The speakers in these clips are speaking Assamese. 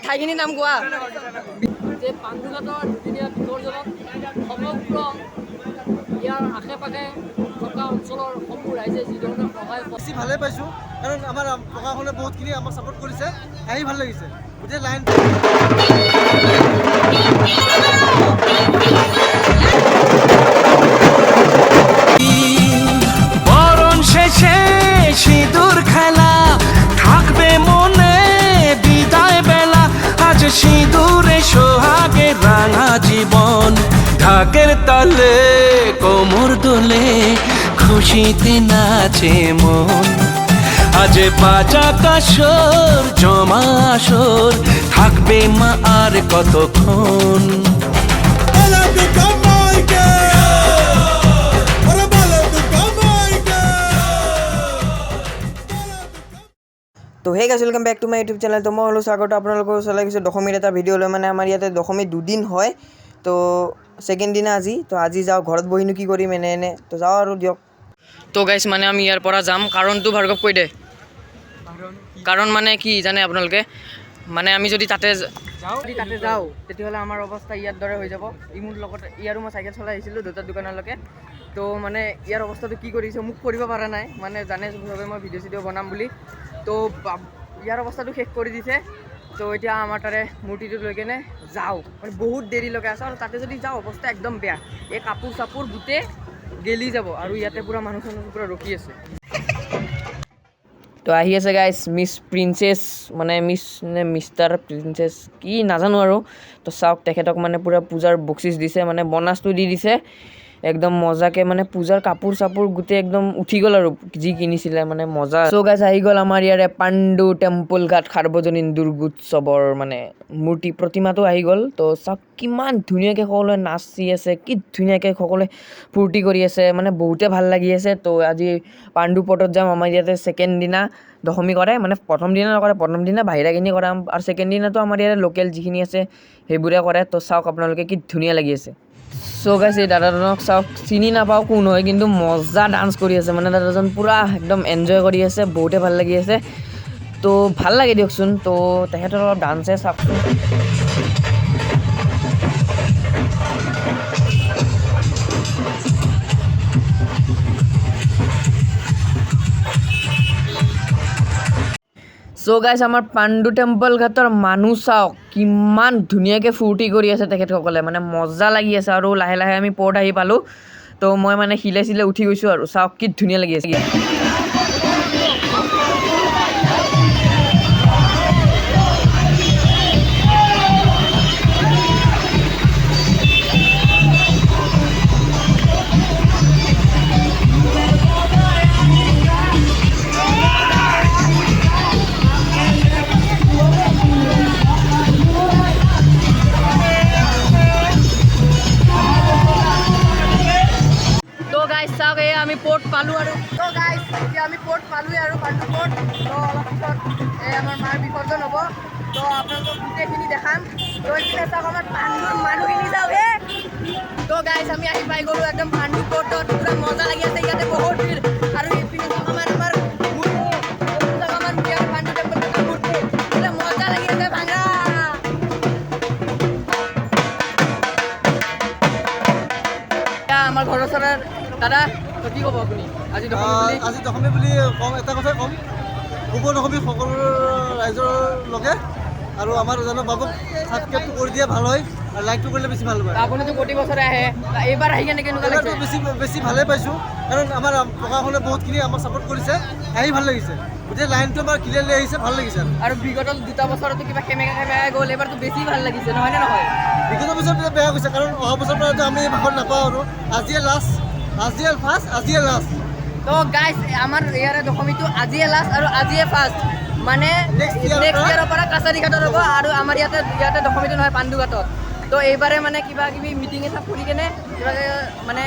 ঠাইখিনিৰ নাম কোৱা যে পাণ্ডুঘাটৰ দুদিনীয়া বিসৰ্জনত সমগ্ৰ ইয়াৰ আশে পাশে থকা অঞ্চলৰ সমূহ ৰাইজে যিধৰণে সহায় বেছি ভালে পাইছোঁ কাৰণ আমাৰ প্ৰশাসনে বহুতখিনি আমাক ছাপোৰ্ট কৰিছে আহি ভাল লাগিছে গোটেই লাইন বরণ শেষে সিঁদুর খেলা থাকবে মনে বিদায় বেলা আজ সিঁদুরে সোহাগে রাঙা জীবন ঢাকের তালে কোমর দোলে খুশিতে নাচে মন আজ বাজা কাসর জমা আসর থাকবে মা আর কতক্ষণ তো hey guys welcome back to my YouTube channel তো মই হ'লোঁ স্বাগত আপোনালোকৰ ওচৰলৈ গৈছোঁ দশমীৰ এটা ভিডিঅ' লৈ মানে আমাৰ ইয়াতে দশমী দুদিন হয় তো ছেকেণ্ড দিনা আজি তো আজি যাওঁ ঘৰত বহিনো কি কৰিম এনে তো যাওঁ আৰু দিয়ক তো গাইজ মানে আমি ইয়াৰ পৰা যাম কাৰণটো ভাৰ্গৱ কৈ দে কাৰণ মানে কি জানে আপোনালোকে মানে আমি যদি তাতে যাওঁ তেতিয়াহ'লে আমাৰ অৱস্থা ইয়াৰ দৰে হৈ যাব ই মোৰ লগত ইয়াৰো মই চাইকেল চলাই আহিছিলোঁ দেউতাৰ দোকানলৈকে তো মানে ইয়াৰ অৱস্থাটো কি কৰিছে মোক কৰিব পৰা নাই মানে জানে চবে মই ভিডিঅ' চিডিঅ' বনাম বুলি তো ইয়াৰ অৱস্থাটো শেষ কৰি দিছে তো এতিয়া আমাৰ তাৰে মূৰ্তিটো লৈ কেনে যাওঁ মানে বহুত দেৰিলৈকে আছে আৰু তাতে যদি যাওঁ অৱস্থা একদম বেয়া এই কাপোৰ চাপোৰ গোটেই গেলি যাব আৰু ইয়াতে পূৰা মানুহ চানুহ পূৰা ৰখি আছে তো আহি আছে গাইজ মিছ প্ৰিন্সেছ মানে মিষ্টাৰ প্ৰিন্সেছ কি নাজানো আৰু তো চাওক তেখেতক মানে পূৰা পূজাৰ বক্সিছ দিছে মানে বনাছটো দি দিছে একদম মজাকে মানে পূজাৰ কাপোৰ চাপোৰ গোটেই একদম উঠি গ'ল আৰু যি কিনিছিলে মানে মজা চ' গাইজ আহি গ'ল আমাৰ ইয়াৰে পাণ্ডু টেম্পল ঘাট সাৰ্বজনীন দুৰ্গোৎসৱৰ মানে মূৰ্তি প্ৰতিমাটো আহি গ'ল তো চাওক কিমান ধুনীয়াকৈ সকলোৱে নাচি আছে কি ধুনীয়াকৈ সকলোৱে ফূৰ্তি কৰি আছে মানে বহুতে ভাল লাগি আছে তো আজি পাণ্ডু পটত যাম আমাৰ ইয়াতে ছেকেণ্ড দিনা দশমী কৰে মানে প্ৰথম দিনা নকৰে প্ৰথম দিনা বাহিৰাখিনি কৰাম আৰু ছেকেণ্ড দিনাটো আমাৰ ইয়াতে লোকেল যিখিনি আছে সেইবোৰে কৰে তো চাওক আপোনালোকে কি ধুনীয়া লাগি আছে চ' গাইজ এই দাদাজনক চাওক চিনি নাপাওঁ কোন হয় কিন্তু মজা ডান্স কৰি আছে মানে দাদাজন পূৰা একদম এনজয় কৰি আছে বহুতে ভাল লাগি আছে তো ভাল লাগে দিয়কচোন তো তেখেতৰ অলপ ডান্সে চাওকচোন চ' গাইজ আমাৰ পাণ্ডু টেম্পল ঘাটৰ মানুহ চাওক কিমান ধুনীয়াকৈ ফূৰ্তি কৰি আছে তেখেতসকলে মানে মজা লাগি আছে আৰু লাহে লাহে আমি পৰ্ট আহি পালোঁ তো মই মানে শিলে চিলে উঠি গৈছোঁ আৰু চাওক কি ধুনীয়া লাগি আছে আমি পৰ্ট পালোঁ আৰু তো গাইজ এতিয়া আমি পৰ্ট পালোঁৱে আৰু পাণ্ডু পৰ্ট তো অলপ পিছত আমাৰ মাৰ বিসৰ্জন হ'ব তো আপোনালোকক গোটেইখিনি দেখাম তো এইপিনে চাওক আমাৰ পাণ্ডুৰ মানুহখিনি চাওক তো গাইজ আমি আহি পাই গ'লোঁ একদম পাণ্ডু পৰ্টত পূৰা মজা লাগি আছে ইয়াতে বহুত ভিৰ আৰু এইপিনে চাওক আমাৰ মূৰ্তি পাণ্ডু টেম্পল মূৰ্তি পূৰা মজা লাগি আছে ভাঙা আমাৰ ঘৰৰ ওচৰৰ দাদা কি ক'ব আপুনি আজি দশমী বুলি কম এটা কথাই ক'ম শুভ দশমী সকলো ৰাইজৰ লগে আৰু আমাৰ জানো বাবুক ছাবস্ক্ৰাইবটো কৰি দিয়ে ভাল হয় আৰু লাইকটো কৰিলে বেছি ভাল হয় আপুনিতো প্ৰতি বছৰে আহে এইবাৰ আহি কেনে কেনেকুৱা লাগিছে বেছি ভালে পাইছোঁ কাৰণ আমাৰ প্ৰশাসনে বহুতখিনি আমাক ছাপোৰ্ট কৰিছে আহি ভাল লাগিছে গোটেই লাইনটো আমাৰ ক্লিয়াৰলি আহিছে ভাল লাগিছে আৰু বিগত দুটা বছৰতো কিবা খেমেকা গ'ল এইবাৰতো বেছি ভাল লাগিছে নহয়নে নহয় বিগত বছৰ বেয়া গৈছে কাৰণ অহা বছৰৰ পৰাতো আমি ভাগত নাপাওঁ আৰু আজিয়ে লাষ্ট আজিয়ে ফাৰ্ষ্ট আজিয়ে লাষ্ট তো গাইজ আমাৰ ইয়াৰে দশমীটো আজিয়ে লাষ্ট আৰু আজিয়ে ফাৰ্ষ্ট মানে নেক্সট ইয়াৰৰ পৰা কাছাৰী ঘাটত হ'ব আৰু আমাৰ ইয়াতে দশমীটো নহয় পাণ্ডু ঘাটত তো এইবাৰে মানে কিবা কিবি মিটিং এটা কৰি কেনে কিবা মানে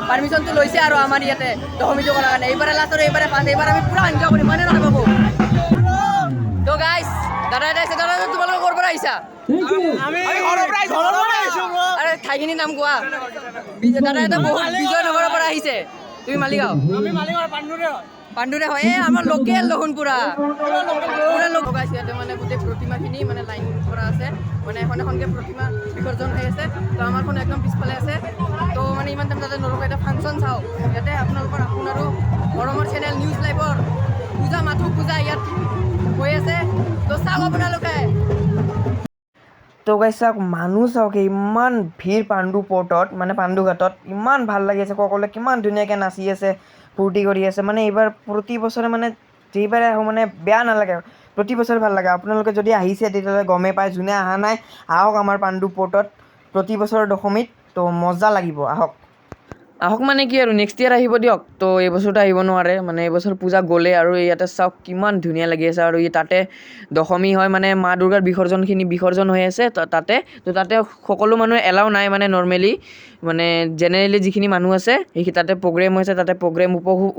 পাৰ্মিশ্যনটো লৈছে আৰু আমাৰ ইয়াতে দশমীটো কৰাৰ কাৰণে। এইবাৰে লাষ্ট আৰু এইবাৰে ফাৰ্ষ্ট, এইবাৰ আমি পুৰা এনজয় কৰিম, মানে নহয় বাবু? তো গাইছ, দাদা এটা আহিছে। দাদা তোমালোকে ক'ৰ পৰা আহিছা? আৰে ঠাইখিনিৰ নাম কোৱা। দাদা এটা বহুত বিজয়নগৰৰ পৰা আহিছে। তুমি মালিগাঁও? পাণ্ডুৰে হয়। এই আমাৰ লোকেল দেখোন পুৰা লগাইছে ইয়াতে, মানে গোটেই প্ৰতিমাখিনি মানে লাইন কৰা আছে, মানে এখন এখনকৈ প্ৰতিমা বিসৰ্জন হৈ আছে। তো আমাৰখন একদম পিছফালে আছে। তো মানে ইমান টাইম তাতে নৰখা, এটা ফাংচন চাওঁ ইয়াতে। আপোনালোকৰ আপোনাৰো মৰমৰ চেনেল নিউজ লাইভৰ পূজা মাথো পূজা ইয়াত হৈ আছে, তো চাওক আপোনালোকে। তো গাইছ চাওক, মানুহ চাওক ইমান ভিৰ পাণ্ডু পৰ্টত, মানে পাণ্ডু ঘাটত। ইমান ভাল লাগি আছে, সকলোৱে কিমান ধুনীয়াকৈ নাচি আছে, ফূৰ্তি কৰি আছে। মানে এইবাৰ প্ৰতি বছৰে মানে যেইবাৰে আহোঁ মানে বেয়া নালাগে, প্ৰতি বছৰে ভাল লাগে। আপোনালোকে যদি আহিছে তেতিয়াহ'লে গমেই পায়, যোনে অহা নাই আহক আমাৰ পাণ্ডু পৰ্টত প্ৰতি বছৰৰ দশমীত। তো মজা লাগিব, আহক আহক। মানে কি আৰু নেক্সট ইয়েৰ আহিব দিয়ক। তো এইবছৰটো আহিব নোৱাৰে, মানে এইবছৰ পূজা গ'লে। আৰু ইয়াতে চাওক কিমান ধুনীয়া লাগি আছে। আৰু তাতে দশমী হয়, মানে মা দুৰ্গাৰ বিসৰ্জন হৈ আছে তাতে। তো তাতে সকলো মানুহ এলাও নাই, মানে নৰ্মেলি মানে জেনেৰেলি যিখিনি মানুহ আছে সেইখিনি তাতে প্ৰগ্ৰেম হৈছে, তাতে প্ৰগ্ৰেম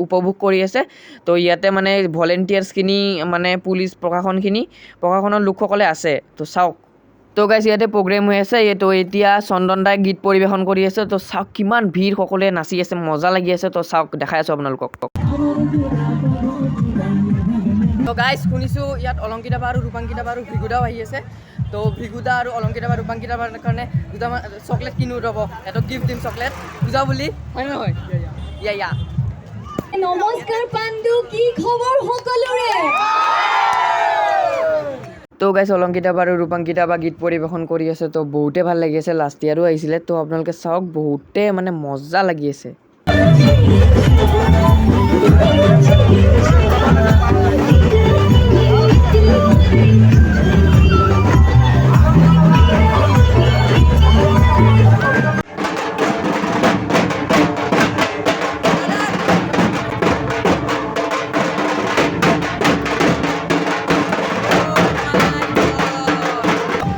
উপভোগ কৰি আছে। তো ইয়াতে মানে ভলেণ্টিয়াৰ্ছখিনি, মানে পুলিচ প্ৰশাসনৰ লোকসকলে আছে। তো চাওক, তো গাইছ ইয়াতে প্ৰগ্ৰেম হৈ আছে। তো এতিয়া চন্দন দাই গীত পৰিৱেশন কৰি আছে। তো চাওক কিমান ভিৰ, সকলোৱে নাচি আছে, মজা লাগি আছে। তো চাওক, দেখাই আছোঁ আপোনালোকক। তো গাইছ শুনিছোঁ ইয়াত অলংকিতা বা আৰু ৰূপাংকিতা বা আৰু ভিগুদাও আহি আছে। তো ভিগুদা আৰু অলংকিতা বা ৰূপাংকিতা বাৰ কাৰণে দুটামান চকলেট কিনো ৰ'ব, সিহঁতক গিফ্ট দিম চকলেট পূজা বুলি, হয় নে নহয়? ইয়া নমস্কাৰ পাণ্ডু, কি খবৰ সকলোৰে? তো গাইছ অলংকিতা বা আৰু ৰূপাংকিতা বা গীত পৰিৱেশন কৰি আছে। তো বহুতে ভাল লাগি আছে, লাষ্ট ইয়াৰো আহিছিলে। তো আপোনালোকে চাওক, বহুতে মানে মজা লাগি আছে।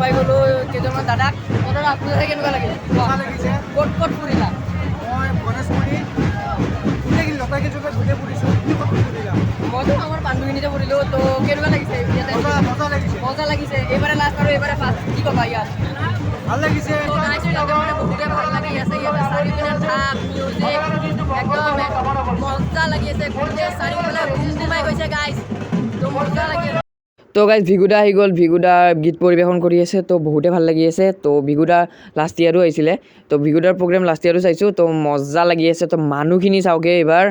পাই গ'লো কেইজনমান দাদাক। দাদা আপোনালোকে কেনেকুৱা লাগিল? ক'ত ফুৰিলা? মই গণেশগুৰি গোটেইখিনি লতাকেইজোপা গোটেই ফুৰিছোঁ। মইতো আমাৰ পাণ্ডুখিনিতে ফুৰিলোঁ। তো কেনেকুৱা লাগিছে ইয়াতে? মজা লাগিছে। এইবাৰে লাষ্ট আৰু এইবাৰে ফাৰ্ষ্ট, কি ক'বা ইয়াত? ভাল লাগিছে। তো গাইছ ইয়াতে মানে বহুতে ভাল লাগি আছে। ইয়াতে চাৰিওপিনে ঢাক, মিউজিক, একদম মজা লাগি আছে। গোটেই চাৰিওফালে গুমগুমাই গৈছে গাইছ। তো মজা লাগি আছে। তো গাইজ ভিগুদা আহি গ'ল, ভিগুদা গীত পৰিৱেশন কৰি আছে। তো বহুতে ভাল লাগি আছে। তো ভিগুদা লাষ্ট ইয়াৰো আহিছিলে। তো ভিগুদাৰ প্ৰগ্ৰেম লাষ্ট ইয়াৰো চাইছোঁ। তো মজা লাগি আছে। তো মানুহখিনি চাওকে এইবাৰ।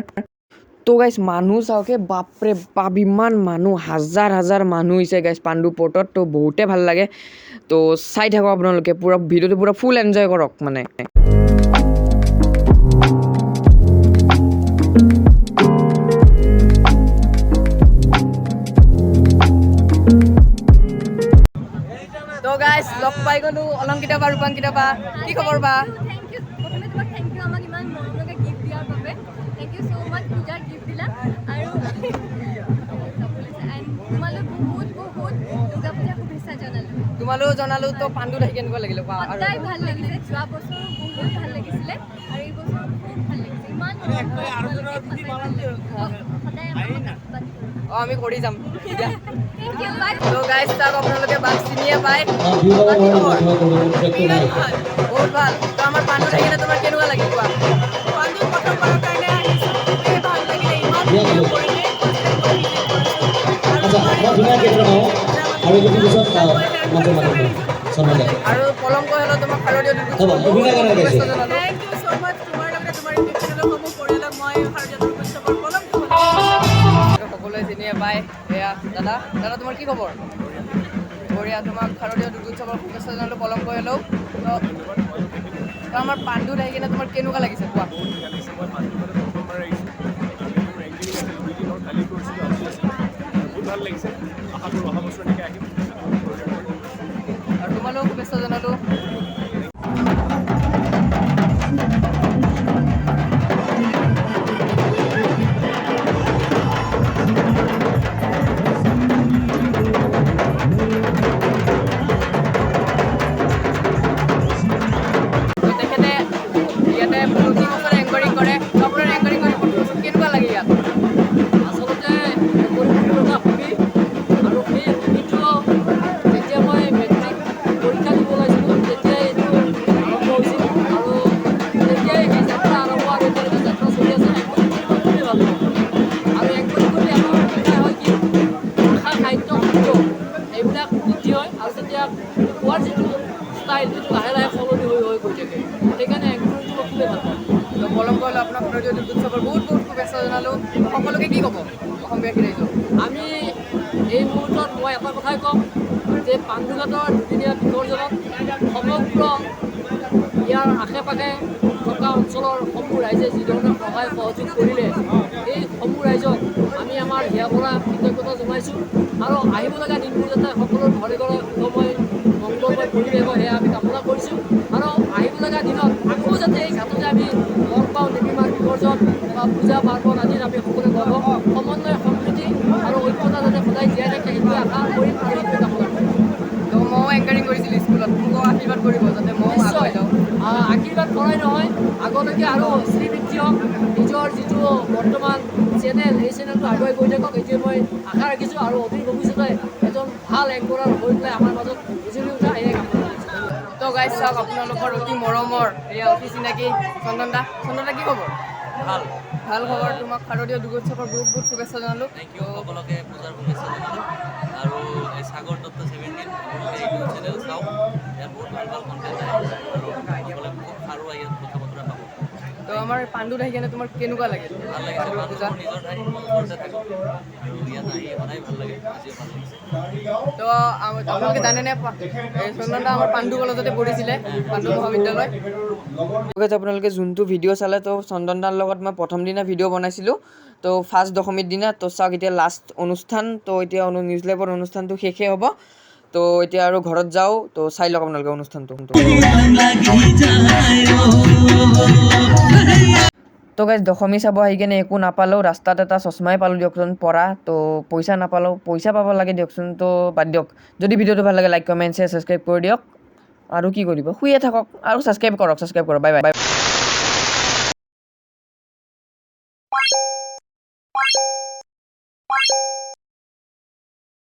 তো গাইজ মানুহ চাওকে, বাপৰে বাপ ইমান মানুহ, হাজাৰ হাজাৰ মানুহ হৈছে গাইজ পাণ্ডু পৰ্টত। তো বহুতে ভাল লাগে। তো চাই থাকক আপোনালোকে, পুৰা ভিডিঅ'টো পুৰা ফুল এনজয় কৰক মানে। তো গাইছ লগ পাই গ'লো অলংকিতা বা ৰূপাংকিতা বা, কি খবৰ বা? থেংক ইউ, প্ৰথমে তোমাক থেংক ইউ আমাক ইমান মৰমলগা গিফ্ট দিয়াৰ বাবে। থেংক ইউ ছ' মাছ, পূজাক গিফ্ট দিলা। আৰু তোমালৈ বহুত দুৰ্গা পূজাৰ শুভেচ্ছা জনালোঁ। তোমালৈও জনালোঁ। তো পাণ্ডুত আহি কেনেকুৱা লাগিলে কোৱা? আৰু সদায় ভাল লাগিছে, যোৱা বছৰো বহুত ভাল লাগিছিলে আৰু এই বছৰো খুব ভাল লাগিছে। ইমান সদায় আমি কৰি যাম। থেংক ইউ, বাই। তো গাইছ চাওক, আপোনালোকে বাক চিনিয়ে পায়। বাকী খবৰ বহুত ভাল। তো আমাৰ পাণ্ডুত আহি কিনে তোমাৰ কেনেকুৱা লাগিল কোৱা? পাণ্ডুত প্ৰথমবাৰৰ কাৰণে আহিছোঁ, খুবেই ভাল লাগিলে। ইমান ধুনীয়া পৰিৱেশ, আৰু পলংক হ'লেও তোমাক শাৰদীয় শুভেচ্ছা জনালোঁ। Thank you so much. তোমাৰ লগতে তোমাৰ ইউটিউব চেনেলৰ সমূহ পৰিয়ালক মই শাৰদীয় উৎসৱৰ পলম সকলোৱে চিনিয়ে পায়। এয়া দাদা তোমাৰ কি খবৰ? বঢ়িয়া। তোমাক শাৰদীয় দুৰ্গোৎসৱৰ শুভেচ্ছা জনালোঁ পলংক হ'লেও। তো আমাৰ পাণ্ডুত আহি কিনে তোমাৰ কেনেকুৱা লাগিছে কোৱা? আৰু তোমালৈও শুভেচ্ছা জনালোঁ। তেখেতে ইয়াতে প্ৰতি বছৰে এংকাৰিং কৰে। জনালোঁ সকলোকে কি ক'ব অসমবাসী ৰাইজক? আমি এই মুহূৰ্তত মই এটা কথাই ক'ম যে পাণ্ডুঘাটৰ দুদিনীয়া বিসৰ্জনত সমগ্ৰ ইয়াৰ আশে পাশে থকা অঞ্চলৰ সমূহ ৰাইজে যিধৰণে সহায় সহযোগ কৰিলে এই সমূহ ৰাইজক আমি আমাৰ হিয়া পৰা কৃতজ্ঞতা জনাইছোঁ আৰু আহিব লগা দিনবোৰ যাতে সকলো ঘৰে ঘৰে সুখময় মংগলময় পৰিৱেশ হয় সেয়া আমি কামনা কৰিছোঁ আৰু আহিব লগা দিনত আকৌ যাতে এই ঘাটতে আমি লগ পাওঁ দেৱীমাৰ বিসৰ্জন বা পূজা পাৰ্বণ আদিত আমি সকলোৱে লগ হওঁ সমন্বয় সম্প্ৰীতি আৰু ঐক্যতা যাতে সদায় জীয়াই থাকে সেইটোৱে আশা কৰিম আৰু সেইটোৱে কামনা কৰিম। তো ময়ো এংকাৰিং কৰিছিলোঁ স্কুলত, মোকো আশীৰ্বাদ কৰিব যাতে ময়ো আগুৱাই যাওঁ। আশীৰ্বাদ কৰাই নহয় আগলৈকে আৰু শ্ৰীবৃদ্ধি হওক নিজৰ যিটো বৰ্তমান চেনেল এই চেনেলটো আগুৱাই গৈ থাকক এইটোৱে মই আশা ৰাখিছোঁ আৰু অদূৰ ভৱিষ্যতে এজন ভাল এংকৰাৰ হৈ পেলাই আমাৰ মাজত উজলি উঠা এয়াই কামনা কৰিছোঁ। তো গাইজ চাওক আপোনালোকৰ অতি মৰমৰ এয়া অতি চিনাকি চন্দন দা কি খবৰ? ভাল ভাল খবৰ। তোমাক শাৰদীয় দুৰ্গোৎসৱৰ বহুত বহুত শুভেচ্ছা জনালোঁ। থেংক ইউ সকলোকে পূজাৰ শুভেচ্ছা জনালোঁ আৰু এই সাগৰ দত্ত 17 আপোনালোকে এইটো চেনেল চাওক ইয়াত বহুত ভাল ভাল কণ্টেণ্ট আহে আৰু সকলোৱে খুব সাৰুৱা ইয়াত কথা বতৰা পাব। তো আমাৰ পাণ্ডুত আহি কেনে তোমাৰ কেনেকুৱা লাগিল? ভাল লাগিছে পূজা মোৰ নিজৰ ঠাই মই ওচৰতে থাকোঁ আৰু ইয়াত আহি সদায় ভাল লাগে আজিও ভাল লাগিছে। তো আপোনালোকে জানেনে এই চন্দন দা আমাৰ পাণ্ডু কলেজতে পঢ়িছিলে পাণ্ডু মহাবিদ্যালয়। আপোনালোকে যোনটো ভিডিঅ' চালে তো চন্দন দাৰ লগত মই প্ৰথম দিনা ভিডিঅ' বনাইছিলোঁ তো ফাৰ্ষ্ট দশমীৰ দিনা তো চাওক এতিয়া লাষ্ট অনুষ্ঠান তো এতিয়া নিউজ লাইভৰ অনুষ্ঠানটো শেষেই হ'ব তো এতিয়া আৰু ঘৰত যাওঁ তো চাই লওক আপোনালোকে অনুষ্ঠানটো। তো গাইজ দশমী চাব আহি কেনে একো নাপালেও ৰাস্তাত এটা চশমাই পালোঁ দিয়কচোন পৰা তো পইচা নাপালেও পইচা পাব লাগে দিয়কচোন তো বাদ দিয়ক। যদি ভিডিঅ'টো ভাল লাগে লাইক কমেণ্ট শ্বেয়াৰ ছাবস্ক্ৰাইব কৰি দিয়ক আৰু কি কৰিব শুয়ে থাকক আৰু ছাবস্ক্ৰাইব কৰক বাই বাই।